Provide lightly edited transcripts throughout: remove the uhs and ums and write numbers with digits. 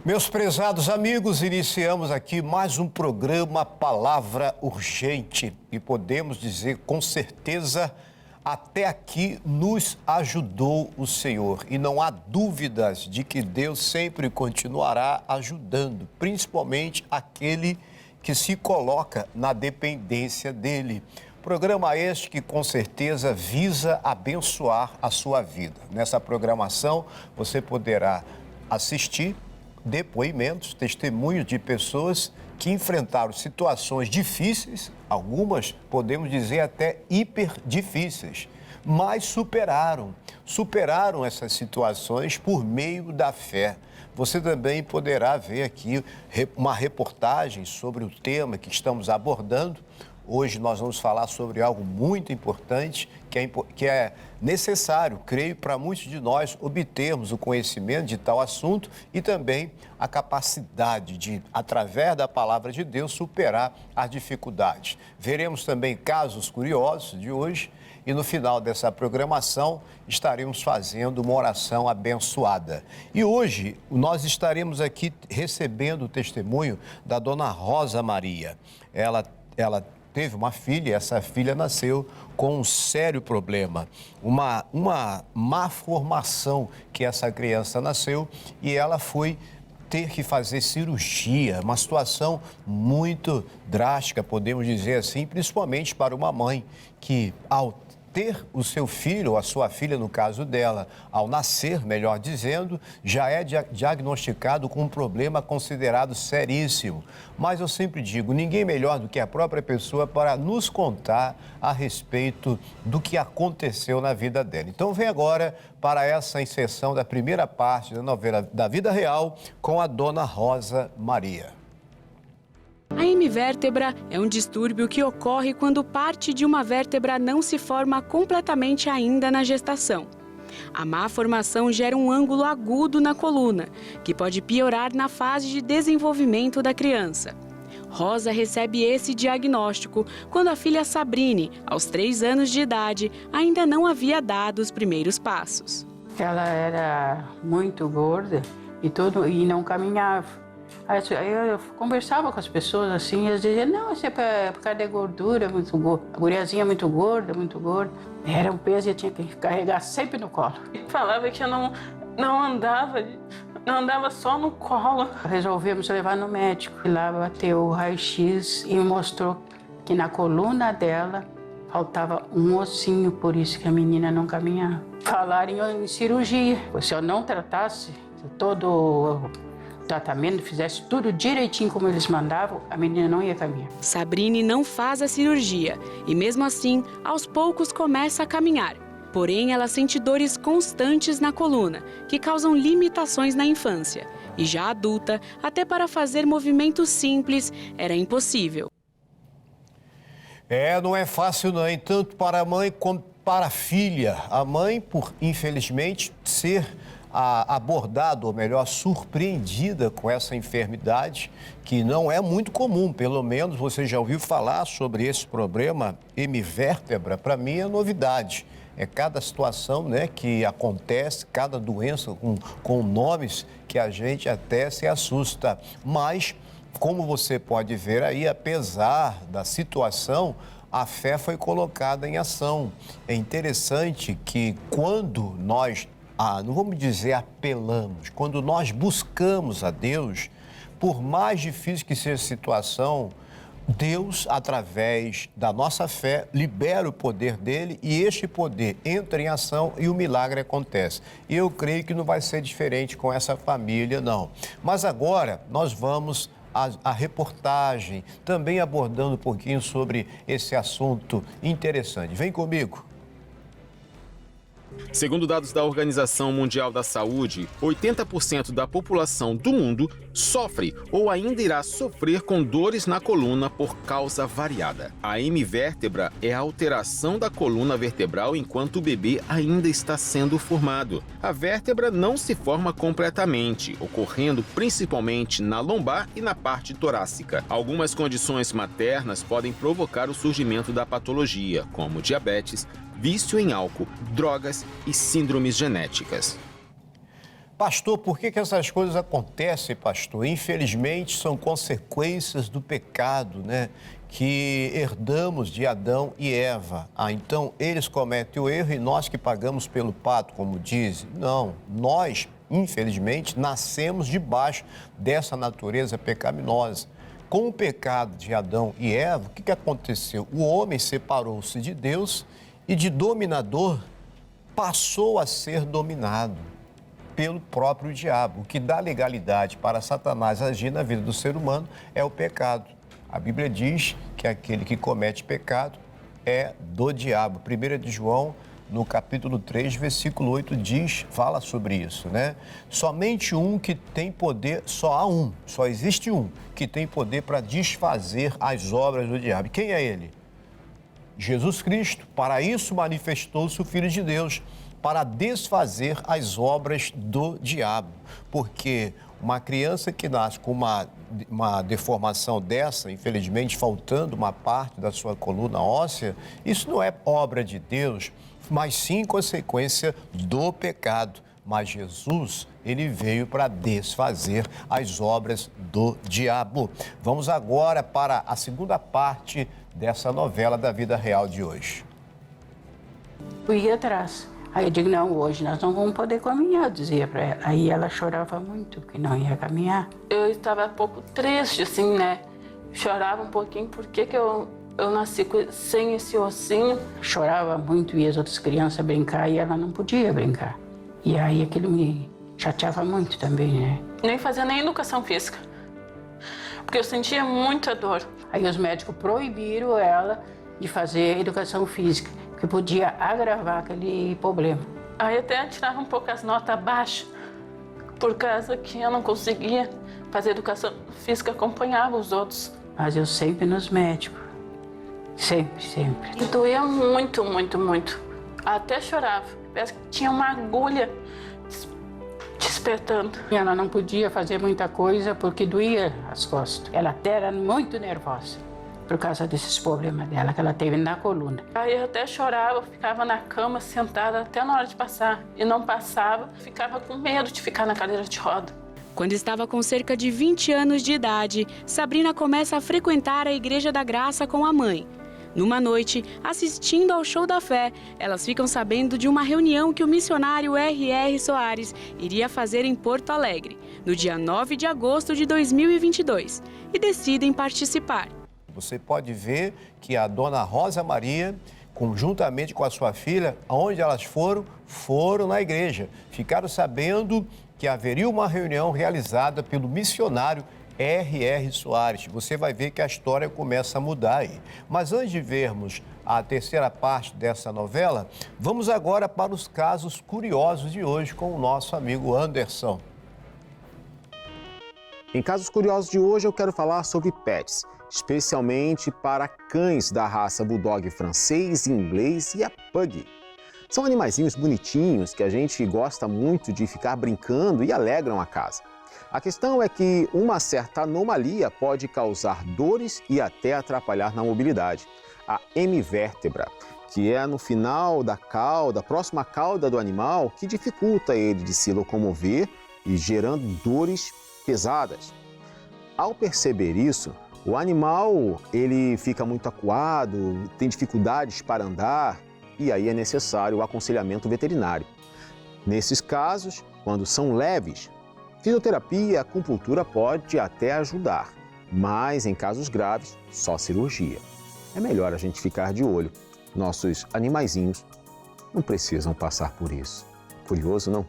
Meus prezados amigos, iniciamos aqui mais um programa Palavra Urgente e podemos dizer com certeza, até aqui nos ajudou o Senhor e não há dúvidas de que Deus sempre continuará ajudando, principalmente aquele que se coloca na dependência dele. Programa este que com certeza visa abençoar a sua vida. Nessa programação você poderá assistir depoimentos, testemunhos de pessoas que enfrentaram situações difíceis, algumas podemos dizer até hiper difíceis, mas superaram essas situações por meio da fé. Você também poderá ver aqui uma reportagem sobre o tema que estamos abordando. Hoje nós vamos falar sobre algo muito importante, que é necessário, creio, para muitos de nós obtermos o conhecimento de tal assunto e também a capacidade de, através da palavra de Deus, superar as dificuldades. Veremos também casos curiosos de hoje e no final dessa programação estaremos fazendo uma oração abençoada. E hoje nós estaremos aqui recebendo o testemunho da dona Rosa Maria. Ela teve uma filha, essa filha nasceu com um sério problema, uma má formação que essa criança nasceu e ela foi ter que fazer cirurgia, uma situação muito drástica, podemos dizer assim, principalmente para uma mãe que, ao ter o seu filho, ou a sua filha, no caso dela, ao nascer, melhor dizendo, já é diagnosticado com um problema considerado seríssimo. Mas eu sempre digo, ninguém melhor do que a própria pessoa para nos contar a respeito do que aconteceu na vida dela. Então vem agora para essa inserção da primeira parte da novela da Vida Real com a dona Rosa Maria. A hemivértebra é um distúrbio que ocorre quando parte de uma vértebra não se forma completamente ainda na gestação. A má formação gera um ângulo agudo na coluna, que pode piorar na fase de desenvolvimento da criança. Rosa recebe esse diagnóstico quando a filha Sabrine, aos 3 anos de idade, ainda não havia dado os primeiros passos. Ela era muito gorda e não caminhava. Aí eu conversava com as pessoas assim, e eles diziam, não, isso é por causa da gordura, muito gorda. A guriazinha muito gorda, muito gorda. Era um peso e eu tinha que carregar sempre no colo. Falava que eu não andava só no colo. Resolvemos levar no médico. E lá bateu o raio-x e mostrou que na coluna dela faltava um ossinho, por isso que a menina não caminhava. Falaram em cirurgia. Se eu não tratasse todo tratamento, fizesse tudo direitinho como eles mandavam, a menina não ia caminhar. Sabrine não faz a cirurgia e mesmo assim, aos poucos começa a caminhar. Porém, ela sente dores constantes na coluna, que causam limitações na infância. E já adulta, até para fazer movimentos simples, era impossível. Não é fácil não, hein? Tanto para a mãe como para a filha. A mãe, por infelizmente ser abordada, ou melhor, surpreendida com essa enfermidade, que não é muito comum, pelo menos você já ouviu falar sobre esse problema, hemivértebra, para mim é novidade. É cada situação, né, que acontece, cada doença com nomes que a gente até se assusta. Mas, como você pode ver aí, apesar da situação, a fé foi colocada em ação. É interessante que quando nós não vamos dizer apelamos, quando nós buscamos a Deus, por mais difícil que seja a situação, Deus, através da nossa fé, libera o poder dele e este poder entra em ação e o milagre acontece. E eu creio que não vai ser diferente com essa família, não. Mas agora nós vamos à reportagem, também abordando um pouquinho sobre esse assunto interessante. Vem comigo. Segundo dados da Organização Mundial da Saúde, 80% da população do mundo sofre ou ainda irá sofrer com dores na coluna por causa variada. A hemivértebra é a alteração da coluna vertebral enquanto o bebê ainda está sendo formado. A vértebra não se forma completamente, ocorrendo principalmente na lombar e na parte torácica. Algumas condições maternas podem provocar o surgimento da patologia, como diabetes, vício em álcool, drogas e síndromes genéticas. Pastor, por que essas coisas acontecem, pastor? Infelizmente, são consequências do pecado, né? Que herdamos de Adão e Eva. Então, eles cometem o erro e nós que pagamos pelo pato, como dizem. Não, nós, infelizmente, nascemos debaixo dessa natureza pecaminosa. Com o pecado de Adão e Eva, o que aconteceu? O homem separou-se de Deus e de dominador passou a ser dominado pelo próprio diabo. O que dá legalidade para Satanás agir na vida do ser humano é o pecado. A Bíblia diz que aquele que comete pecado é do diabo. 1 de João, no capítulo 3, versículo 8, fala sobre isso, né? Somente um que tem poder, só existe um que tem poder para desfazer as obras do diabo. Quem é ele? Jesus Cristo. Para isso manifestou-se o Filho de Deus, para desfazer as obras do diabo. Porque uma criança que nasce com uma deformação dessa, infelizmente faltando uma parte da sua coluna óssea, isso não é obra de Deus, mas sim consequência do pecado. Mas Jesus, ele veio para desfazer as obras do diabo. Vamos agora para a segunda parte dessa novela da vida real de hoje. Eu ia atrás. Aí eu digo, não, hoje nós não vamos poder caminhar, eu dizia para ela. Aí ela chorava muito, que não ia caminhar. Eu estava um pouco triste, assim, né? Chorava um pouquinho, porque que eu nasci sem esse ossinho. Chorava muito e as outras crianças brincar e ela não podia brincar. E aí aquilo me chateava muito também, né? Nem fazia nem educação física, porque eu sentia muita dor. Aí os médicos proibiram ela de fazer educação física, que podia agravar aquele problema. Aí até tirava um pouco as notas baixas, por causa que eu não conseguia fazer educação física, acompanhava os outros. Mas eu sempre nos médicos, sempre. E doía muito, muito, muito. Até chorava, parece que tinha uma agulha despertando. E ela não podia fazer muita coisa porque doía as costas. Ela até era muito nervosa por causa desses problemas dela que ela teve na coluna. Aí eu até chorava, ficava na cama sentada até na hora de passar. E não passava, ficava com medo de ficar na cadeira de roda. Quando estava com cerca de 20 anos de idade, Sabrina começa a frequentar a Igreja da Graça com a mãe. Numa noite, assistindo ao Show da Fé, elas ficam sabendo de uma reunião que o missionário R.R. Soares iria fazer em Porto Alegre, no dia 9 de agosto de 2022, e decidem participar. Você pode ver que a dona Rosa Maria, conjuntamente com a sua filha, aonde elas foram na igreja. Ficaram sabendo que haveria uma reunião realizada pelo missionário R.R. Soares. Você vai ver que a história começa a mudar aí. Mas antes de vermos a terceira parte dessa novela, vamos agora para os casos curiosos de hoje com o nosso amigo Anderson. Em casos curiosos de hoje, eu quero falar sobre pets, especialmente para cães da raça Bulldog francês, inglês e a Pug. São animaizinhos bonitinhos que a gente gosta muito de ficar brincando e alegram a casa. A questão é que uma certa anomalia pode causar dores e até atrapalhar na mobilidade. A hemivértebra, que é no final da cauda, próxima à cauda do animal, que dificulta ele de se locomover e gerando dores pesadas. Ao perceber isso, o animal ele fica muito acuado, tem dificuldades para andar e aí é necessário o aconselhamento veterinário. Nesses casos, quando são leves, fisioterapia e acupuntura pode até ajudar, mas em casos graves, só cirurgia. É melhor a gente ficar de olho. Nossos animaizinhos não precisam passar por isso. Curioso, não?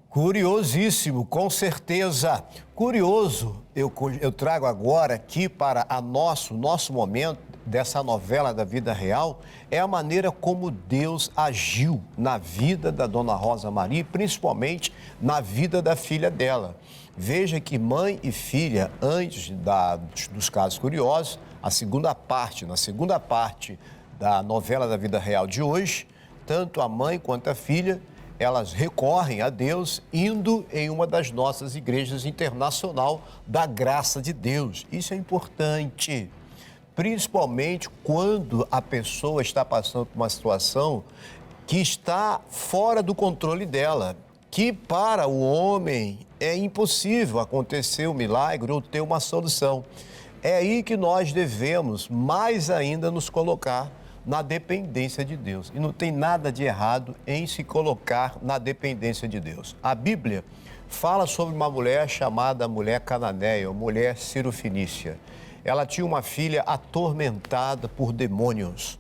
Curiosíssimo, com certeza. Curioso, eu trago agora aqui para nosso momento dessa novela da vida real, é a maneira como Deus agiu na vida da dona Rosa Maria, principalmente na vida da filha dela. Veja que mãe e filha, antes dos casos curiosos, na segunda parte da novela da vida real de hoje, tanto a mãe quanto a filha, elas recorrem a Deus indo em uma das nossas igrejas internacional da graça de Deus. Isso é importante, principalmente quando a pessoa está passando por uma situação que está fora do controle dela, que para o homem é impossível acontecer um milagre ou ter uma solução. É aí que nós devemos mais ainda nos colocar na dependência de Deus. E não tem nada de errado em se colocar na dependência de Deus. A Bíblia fala sobre uma mulher chamada mulher cananeia, ou mulher cirofenícia. Ela tinha uma filha atormentada por demônios.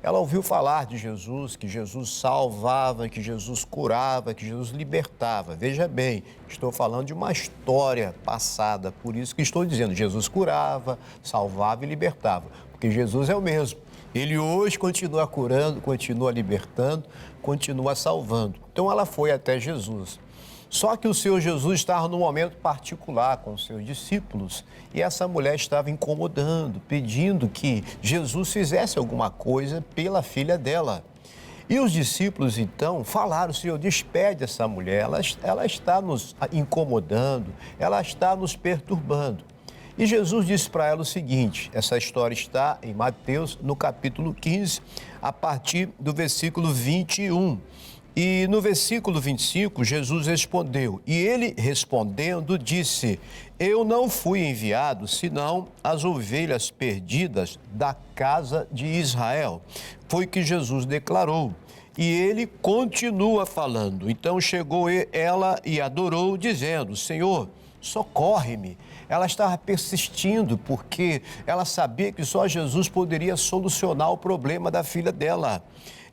Ela ouviu falar de Jesus, que Jesus salvava, que Jesus curava, que Jesus libertava. Veja bem, estou falando de uma história passada, por isso que estou dizendo, Jesus curava, salvava e libertava, porque Jesus é o mesmo. Ele hoje continua curando, continua libertando, continua salvando. Então ela foi até Jesus. Só que o Senhor Jesus estava num momento particular com os seus discípulos e essa mulher estava incomodando, pedindo que Jesus fizesse alguma coisa pela filha dela. E os discípulos, então, falaram, Senhor, despede essa mulher, ela está nos incomodando, ela está nos perturbando. E Jesus disse para ela o seguinte, essa história está em Mateus, no capítulo 15, a partir do versículo 21. E no versículo 25, Jesus respondeu, e ele respondendo disse, eu não fui enviado, senão as ovelhas perdidas da casa de Israel. Foi o que Jesus declarou. E ele continua falando. Então chegou ela e adorou, dizendo, Senhor, socorre-me. Ela estava persistindo porque ela sabia que só Jesus poderia solucionar o problema da filha dela.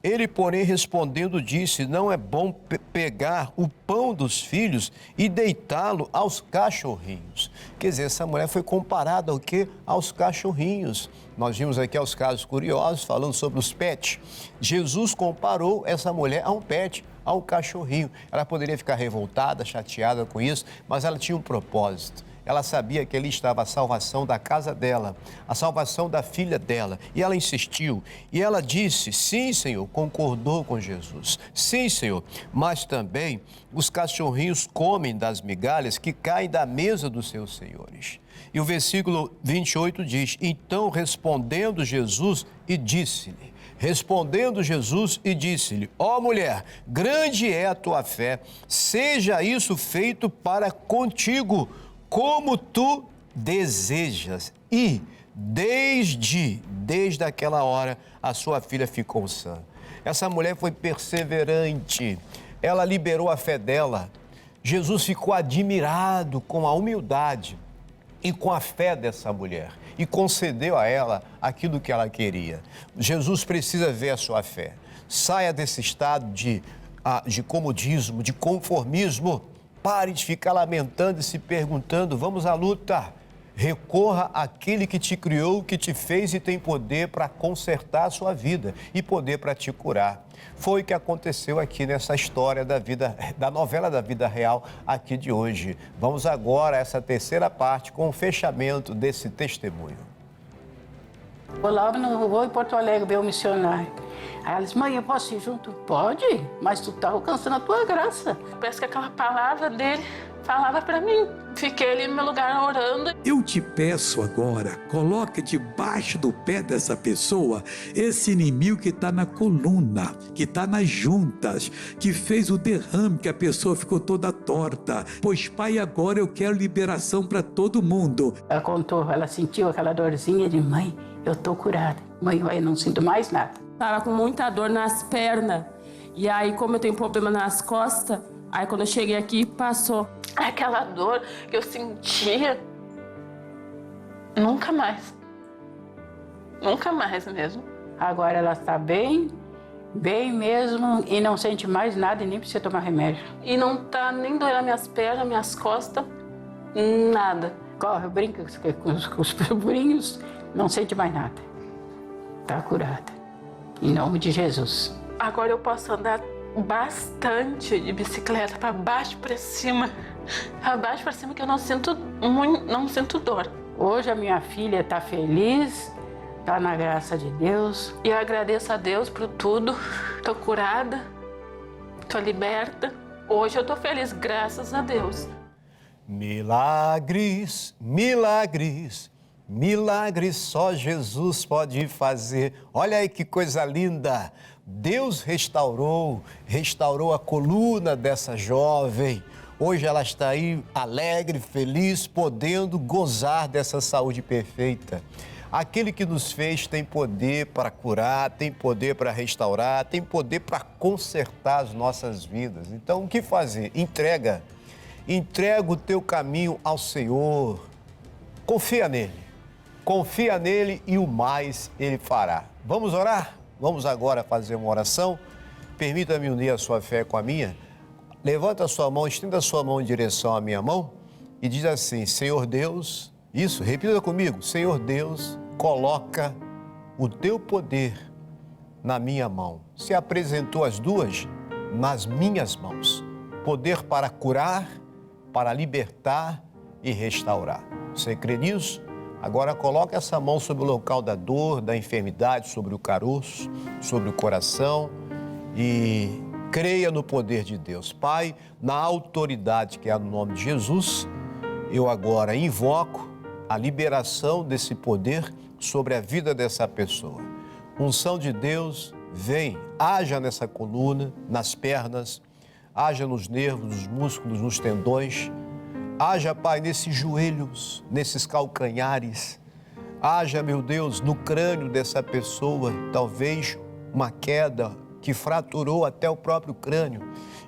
Ele, porém, respondendo, disse, não é bom pegar o pão dos filhos e deitá-lo aos cachorrinhos. Quer dizer, essa mulher foi comparada ao quê? Aos cachorrinhos. Nós vimos aqui aos casos curiosos, falando sobre os pets. Jesus comparou essa mulher a um pet, a um cachorrinho. Ela poderia ficar revoltada, chateada com isso, mas ela tinha um propósito. Ela sabia que ali estava a salvação da casa dela, a salvação da filha dela. E ela insistiu. E ela disse, sim, Senhor, concordou com Jesus. Sim, Senhor, mas também os cachorrinhos comem das migalhas que caem da mesa dos seus senhores. E o versículo 28 diz, então respondendo Jesus e disse-lhe, ó mulher, grande é a tua fé, seja isso feito para contigo, como tu desejas. E desde aquela hora, a sua filha ficou sã. Essa mulher foi perseverante, ela liberou a fé dela. Jesus ficou admirado com a humildade e com a fé dessa mulher e concedeu a ela aquilo que ela queria. Jesus precisa ver a sua fé. Saia desse estado de comodismo, de conformismo. Pare de ficar lamentando e se perguntando, vamos à luta. Recorra àquele que te criou, que te fez e tem poder para consertar a sua vida e poder para te curar. Foi o que aconteceu aqui nessa história da novela da vida real aqui de hoje. Vamos agora a essa terceira parte com o fechamento desse testemunho. Vou em Porto Alegre ver o missionário. Aí ela disse, mãe, eu posso ir junto? Pode, mas tu tá alcançando a tua graça. Parece que aquela palavra dele falava para mim. Fiquei ali no meu lugar orando. Eu te peço agora, coloca debaixo do pé dessa pessoa esse inimigo que está na coluna, que está nas juntas, que fez o derrame, que a pessoa ficou toda torta. Pois, Pai, agora eu quero liberação para todo mundo. Ela contou, ela sentiu aquela dorzinha de mãe, eu tô curada. Mãe, eu não sinto mais nada. Tava com muita dor nas pernas. E aí, como eu tenho problema nas costas, aí quando eu cheguei aqui, passou. Aquela dor que eu sentia, nunca mais. Nunca mais mesmo. Agora ela está bem mesmo, e não sente mais nada e nem precisa tomar remédio. E não tá nem doendo minhas pernas, minhas costas, nada. Corre, brinca com os sobrinhos, não sente mais nada. Está curada. Em nome de Jesus. Agora eu posso andar bastante de bicicleta, para baixo para cima. Para baixo para cima, que eu não sinto dor. Hoje a minha filha está feliz, está na graça de Deus. E eu agradeço a Deus por tudo. Estou curada, estou liberta. Hoje eu estou feliz, graças a Deus. Milagres, milagres, Milagre só Jesus pode fazer. Olha aí que coisa linda. Deus restaurou a coluna dessa jovem. Hoje ela está aí alegre, feliz, podendo gozar dessa saúde perfeita. Aquele que nos fez tem poder para curar, tem poder para restaurar, tem poder para consertar as nossas vidas. Então, o que fazer? Entrega o teu caminho ao Senhor. Confia nele e o mais Ele fará. Vamos orar? Vamos agora fazer uma oração? Permita-me unir a sua fé com a minha. Levanta a sua mão, estenda a sua mão em direção à minha mão e diz assim: Senhor Deus, isso, repita comigo, Senhor Deus, coloca o teu poder na minha mão. Se apresentou as duas nas minhas mãos. Poder para curar, para libertar e restaurar. Você crê nisso? Agora coloca essa mão sobre o local da dor, da enfermidade, sobre o caroço, sobre o coração e creia no poder de Deus. Pai, na autoridade que há no nome de Jesus, eu agora invoco a liberação desse poder sobre a vida dessa pessoa. Unção de Deus, vem, haja nessa coluna, nas pernas, haja nos nervos, nos músculos, nos tendões, haja, Pai, nesses joelhos, nesses calcanhares, haja, meu Deus, no crânio dessa pessoa, talvez uma queda que fraturou até o próprio crânio,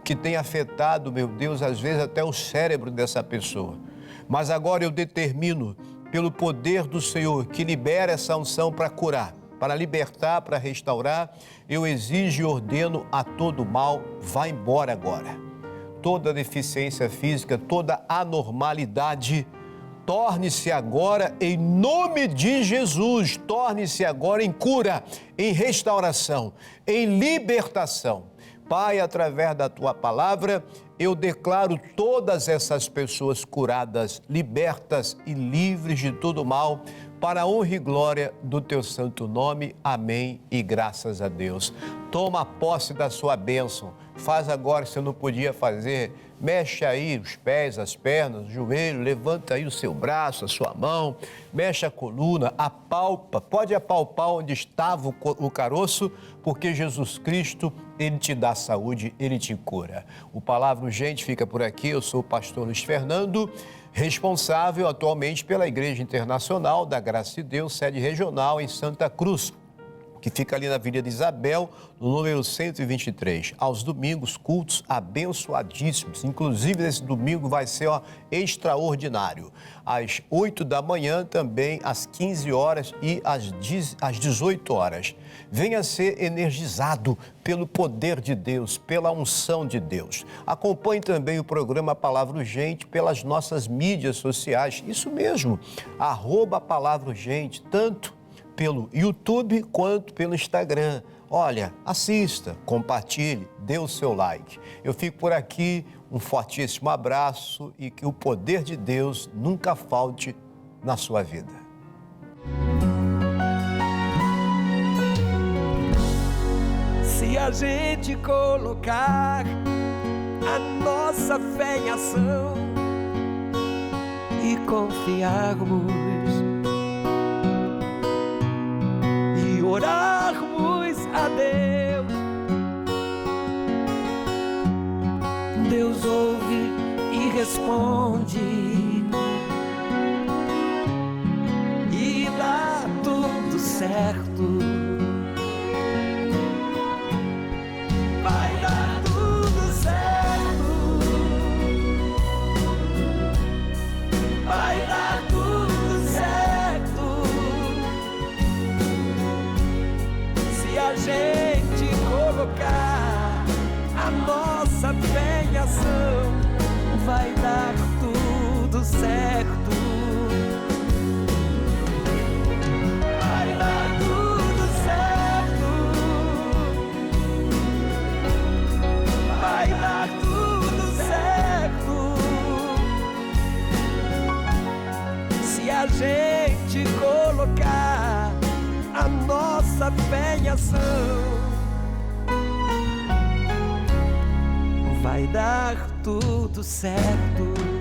que tem afetado, meu Deus, às vezes até o cérebro dessa pessoa. Mas agora eu determino, pelo poder do Senhor, que libera essa unção para curar, para libertar, para restaurar, eu exijo e ordeno a todo mal, vá embora agora. Toda deficiência física, toda anormalidade, torne-se agora em nome de Jesus, torne-se agora em cura, em restauração, em libertação. Pai, através da Tua palavra, eu declaro todas essas pessoas curadas, libertas e livres de todo mal, para a honra e glória do Teu santo nome. Amém e graças a Deus. Toma posse da sua bênção. Faz agora, se você não podia fazer, mexe aí os pés, as pernas, o joelho, levanta aí o seu braço, a sua mão, mexe a coluna, apalpa, pode apalpar onde estava o caroço, porque Jesus Cristo, Ele te dá saúde, Ele te cura. O Palavra Urgente fica por aqui, eu sou o pastor Luiz Fernando, responsável atualmente pela Igreja Internacional da Graça de Deus, sede regional em Santa Cruz, que fica ali na Avenida Isabel, no número 123. Aos domingos, cultos abençoadíssimos. Inclusive, esse domingo vai ser extraordinário. Às 8 da manhã, também às 15 horas e às 18 horas. Venha ser energizado pelo poder de Deus, pela unção de Deus. Acompanhe também o programa Palavra Urgente pelas nossas mídias sociais. Isso mesmo, @Palavra Urgente, tanto pelo YouTube quanto pelo Instagram. Olha, assista, compartilhe, dê o seu like. Eu fico por aqui, um fortíssimo abraço e que o poder de Deus nunca falte na sua vida. Se a gente colocar a nossa fé em ação e confiarmos e orarmos a Deus, Deus ouve e responde e dá tudo certo. Vai dar tudo certo. Vai dar tudo certo. Se a gente colocar a nossa fé em ação, vai dar tudo certo. Vai dar tudo certo. Vai dar tudo certo. Se a gente colocar a nossa fé em ação, vai dar tudo certo.